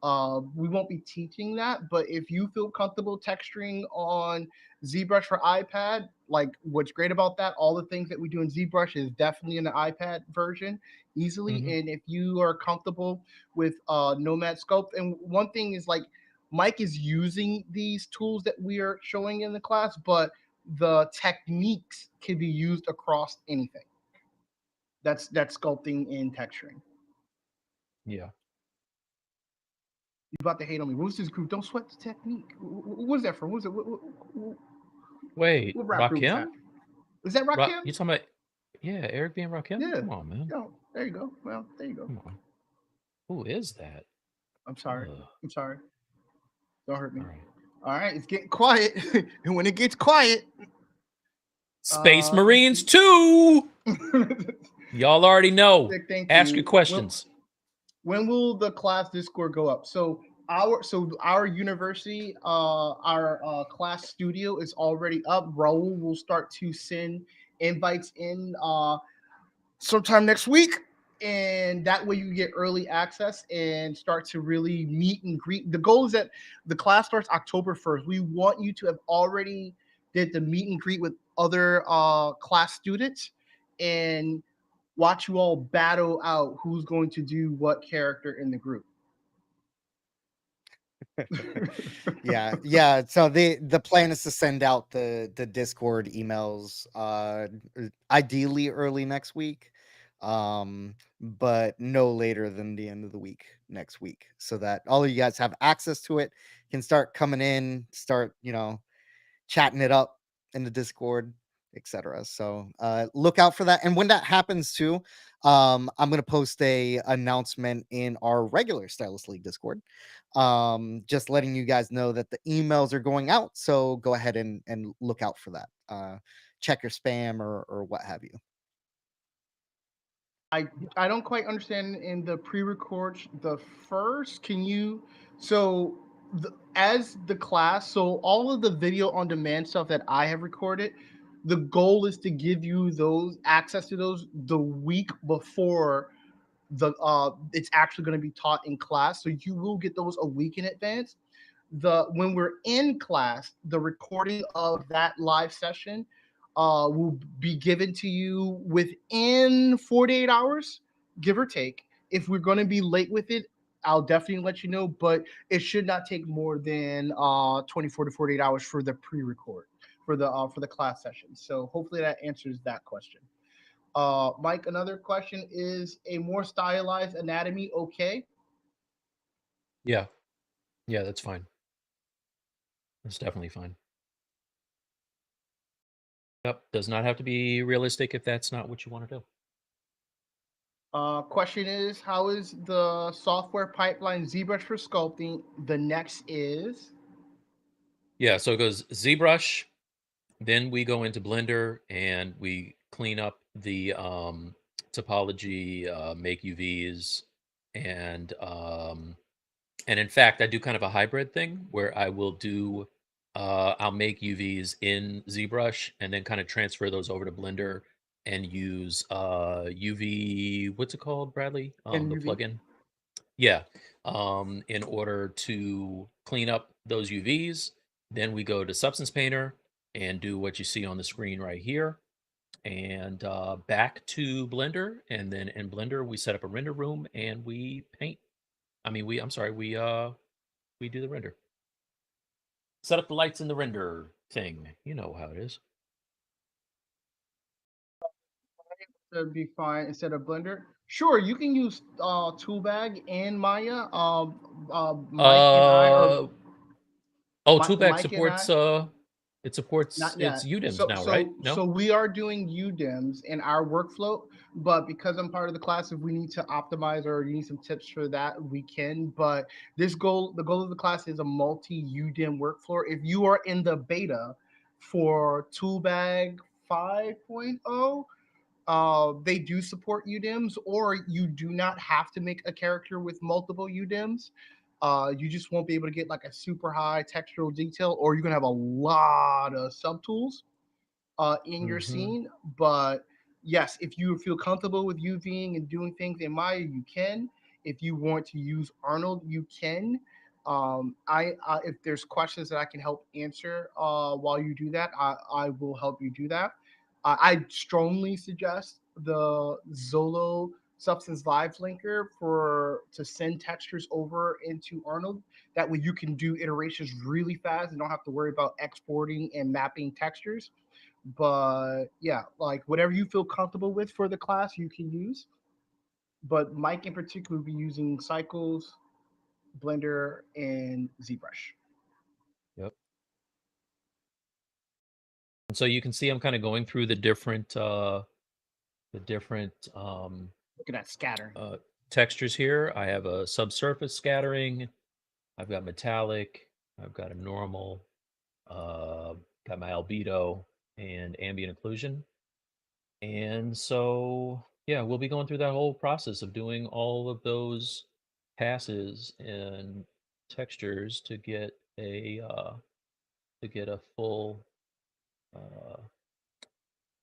We won't be teaching that, but if you feel comfortable texturing on ZBrush for iPad, like what's great about that, all the things that we do in ZBrush is definitely in the iPad version easily. Mhm. And if you are comfortable with Nomad Sculpt, and one thing is like Mike is using these tools that we are showing in the class, but the techniques can be used across anything. That's sculpting and texturing. Yeah. You about to hate on me. What was this group? Don't sweat the technique. What is that from? What was it? Wait, What rap group was that? Rakim? Is that Rakim? You talking about yeah, Eric being Rakim? Yeah. Come on, man. Oh, there you go. Well, there you go. Come on. Who is that? I'm sorry. Ugh. I'm sorry. Don't hurt me. All right. All right, it's getting quiet. And when it gets quiet, Space let's Marines see. 2. Y'all already know. Thank Ask your you. questions. When will the class Discord go up? So our university, our class studio is already up. Raul will start to send invites in sometime next week, and that way you get early access and start to really meet and greet. The goal is that the class starts October 1st. We want you to have already did the meet and greet with other class students and watch you all battle out who's going to do what character in the group. Yeah. So the plan is to send out the Discord emails ideally early next week. But no later than the end of the week next week, so that all of you guys have access to it, can start coming in, start, chatting it up in the Discord. etc. So look out for that. And when that happens too, I'm gonna post a announcement in our regular Stylus League Discord. Just letting you guys know that the emails are going out. So go ahead and look out for that. Check your spam or what have you. I I don't quite understand in the pre-record the first. Can you so as the class, so all of the video on demand stuff that I have recorded, the goal is to give you those access to those the week before the it's actually going to be taught in class. So you will get those a week in advance. The when we're in class, the recording of that live session will be given to you within 48 hours, give or take. If we're going to be late with it, I'll definitely let you know, but it should not take more than 24 to 48 hours for the pre-record for the class session. So hopefully that answers that question. Mike, another question: is a more stylized anatomy okay? Yeah. Yeah, that's fine. That's definitely fine. Yep. Does not have to be realistic if that's not what you want to do. Question is, how is the software pipeline ZBrush for sculpting? The next is Yeah, so it goes ZBrush, then we go into Blender and we clean up the topology, make UVs, and in fact, I do kind of a hybrid thing where I will do I'll make UVs in ZBrush and then kind of transfer those over to Blender and use UV, what's it called, Bradley? The NUV. plugin. Yeah. In order to clean up those UVs, then we go to Substance Painter and do what you see on the screen right here, and back to Blender, and then in Blender we set up a render room and we paint. I mean, I'm sorry, we do the render. Set up the lights in the render thing. You know how it is. That'd be fine instead of Blender. Sure, you can use Toolbag and Maya. Mike and I are Uh oh, Toolbag Mike and I. supports it supports Not it's yet. UDIMs So now, right? so No? so we are doing UDIMs in our workflow, but because I'm part of the class, if we need to optimize or you need some tips for that, we can. But the goal of the class is a multi UDIM workflow. If you are in the beta for Toolbag 5.0, they do support UDIMs, or you do not have to make a character with multiple UDIMs. You just won't be able to get like a super high textural detail, or you're gonna have a lot of subtools in your Mm-hmm. scene. But yes, if you feel comfortable with UVing and doing things in Maya, you can. If you want to use Arnold, you can. If there's questions that I can help answer while you do that, I will help you do that. I strongly suggest the Zolo Substance Live linker for to send textures over into Arnold. That way you can do iterations really fast and don't have to worry about exporting and mapping textures. But yeah, like whatever you feel comfortable with for the class, you can use. But Mike in particular will be using Cycles, Blender, and ZBrush. Yep. And so you can see I'm kind of going through the different Look at that scattering. textures here. I have a subsurface scattering. I've got metallic. I've got a normal. Uh, got my albedo and ambient occlusion. And so, yeah, we'll be going through that whole process of doing all of those passes and textures to get a full uh,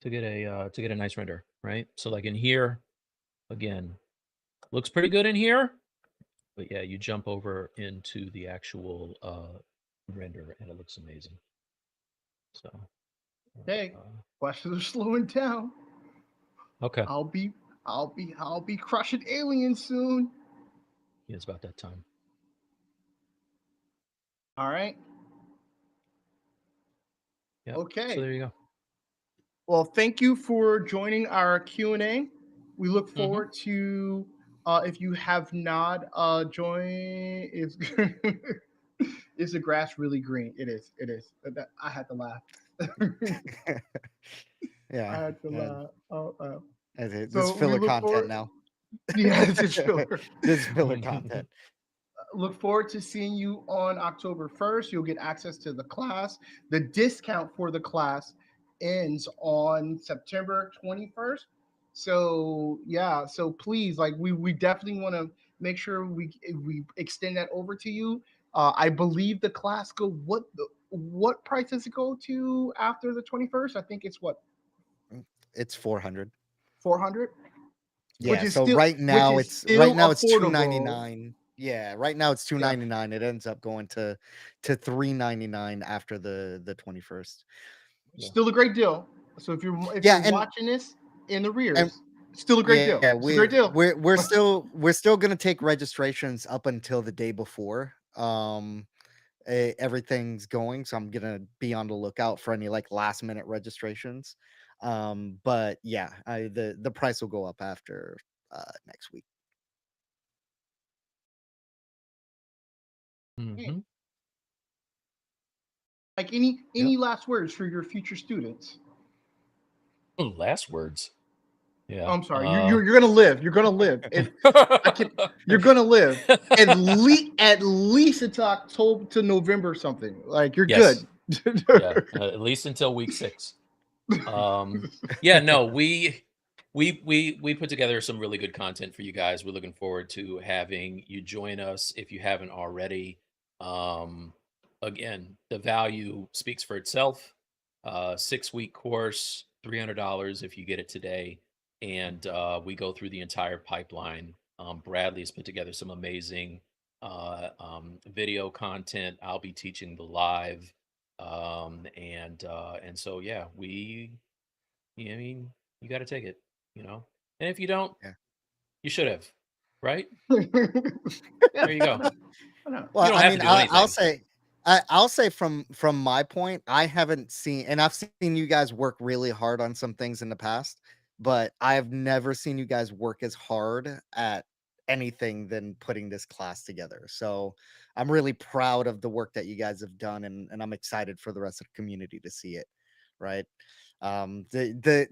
to get a nice render, right? So like in here, again, looks pretty good in here, but yeah, you jump over into the actual render and it looks amazing. So Hey, uh, questions are slowing down. okay, I'll be I'll be crushing aliens soon. yeah, it's about that time. All right. Yep. So Okay. there you go. Well, thank you for joining our Q&A. We look Mm-hmm. forward to if you have not joined is is the grass really green? It is. It is. I had to laugh. Yeah, I had to laugh. Oh, this so we filler look content forward. now. Yeah, this is filler. This filler content. Look forward to seeing you on October 1st. You'll get access to the class. The discount for the class ends on September 21st. So yeah, so please, like we definitely want to make sure we extend that over to you. I believe the class what price does it go to after the 21st? I think it's what It's 400. 400, Yeah, so which is right still now it's affordable. 299. Yeah, right now it's Yeah, 299. It ends up going to 399 after the 21st. Yeah. still a great deal. So if you're Yeah, watching this in the and rears, still a great deal. yeah, It's a great deal. we're still gonna take registrations up until the day before. Everything's going, so I'm gonna be on the lookout for any like last minute registrations. But yeah, the price will go up after next week. Hmm. Like Yep. any last words for your future students? Last words. Oh, Yeah. I'm sorry. You're gonna live. You're gonna live. If I can, you're gonna live at least it's October to November or something. Like you're Yes. good. Yeah. At least until week 6. Um, yeah, no, we put together some really good content for you guys. We're looking forward to having you join us if you haven't already. Um, Again, the value speaks for itself. 6-week course, $300 if you get it today, and we go through the entire pipeline. Bradley's put together some amazing video content. I'll be teaching the live and so yeah, yeah, I mean, you got to take it, you know. And if you don't, Yeah. you should have, right? Yeah, There you I go. know. I know. You Well, don't I have to mean, do I'll anything. say, I'll say from my point, I haven't seen, and I've seen you guys work really hard on some things in the past, but I've never seen you guys work as hard at anything than putting this class together. So I'm really proud of the work that you guys have done, and I'm excited for the rest of the community to see it. Right? The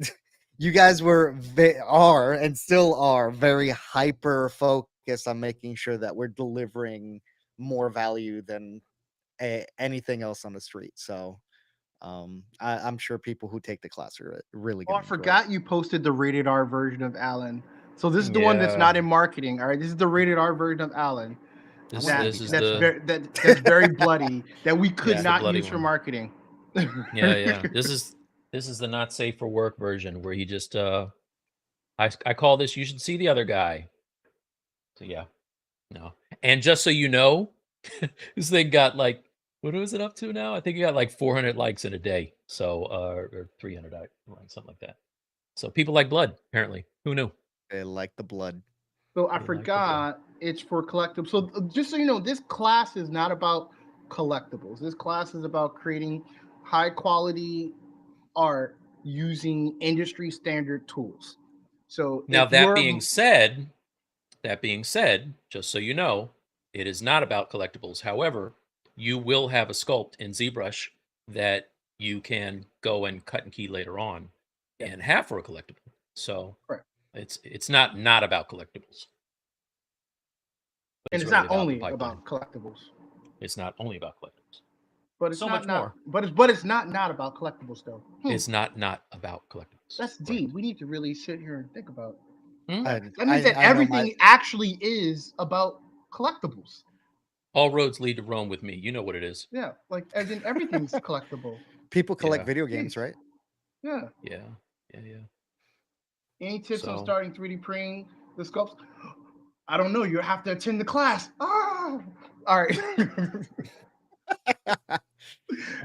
you guys are and still are very hyper focused on making sure that we're delivering more value than anything else on the street. So I'm sure people who take the class are really Oh, going I to enjoy it. forgot you posted the rated R version of Alan. So this is the one that's Yeah, not in marketing. All right, this is the rated R version of Alan. I this want it to That be this is that's cutscene. the very that's very bloody. That we could this is Yeah, the not bloody use for one. marketing. Yeah, yeah. This is the not safe for work version where he just I call this you should see the other guy. So yeah, no. And just so you know, this thing got like what was it up to now? I think it got like 400 likes in a day. So or 300 likes, something like that. So people like blood, apparently. Who knew? they like the blood. So I They like the blood. forgot it's for collectibles. So just so you know, this class is not about collectibles. This class is about creating high quality art using industry standard tools. So Now if that being said, just so you know, it is not about collectibles. However, you will have a sculpt in ZBrush that you can go and cut and key later on yeah, and have for a collectible. So correct. it's not about collectibles, but And it's it's really not about the only pipeline. about collectibles. It's not only about collectibles. But it's So not much not more. but it's not about collectibles though. It's not about collectibles. That's deep. Correct. We need to really sit here and think about Hmm? that. That means that I know my everything actually is about collectibles. All roads lead to Rome with me. You know what it is. Yeah, like as in everything's collectible. people collect Yeah. video games, Jeez. right? Yeah. Yeah. Yeah. Yeah. Any tips on So starting 3D printing the sculpts? I don't know. You have to attend the class. Ah! All right. All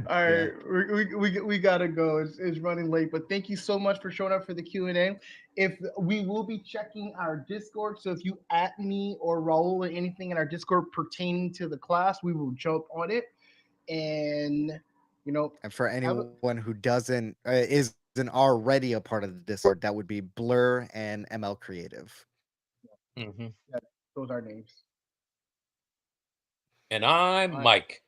Yeah. right, we gotta go. It's running late, but thank you so much for showing up for the Q&A. If we will be checking our Discord, so if you at me or Raul or anything in our Discord pertaining to the class, we will jump on it. And you know, And for have a, anyone who doesn't isn't already a part of the Discord, that would be Blur and ML Creative. mhm. yeah, those are names. And I'm All right. Mike.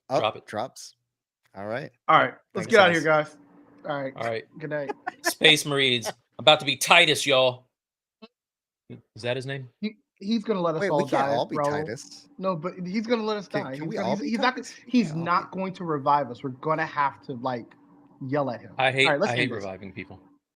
Oh, Drop it. drops. All right. All right, let's Thanks, get out of here, guys. guys. All right. All right. Good night. Space Marines. About to be Titus, y'all. Is that his name? He's gonna let us Wait, all we can't die, all be Raul. Titus. No, but he's gonna let us die. Can we gonna, all be he's not. Titus? We He's can't all not be- going to revive us. We're gonna have to like yell at him. I All right, let's hate end this. reviving people.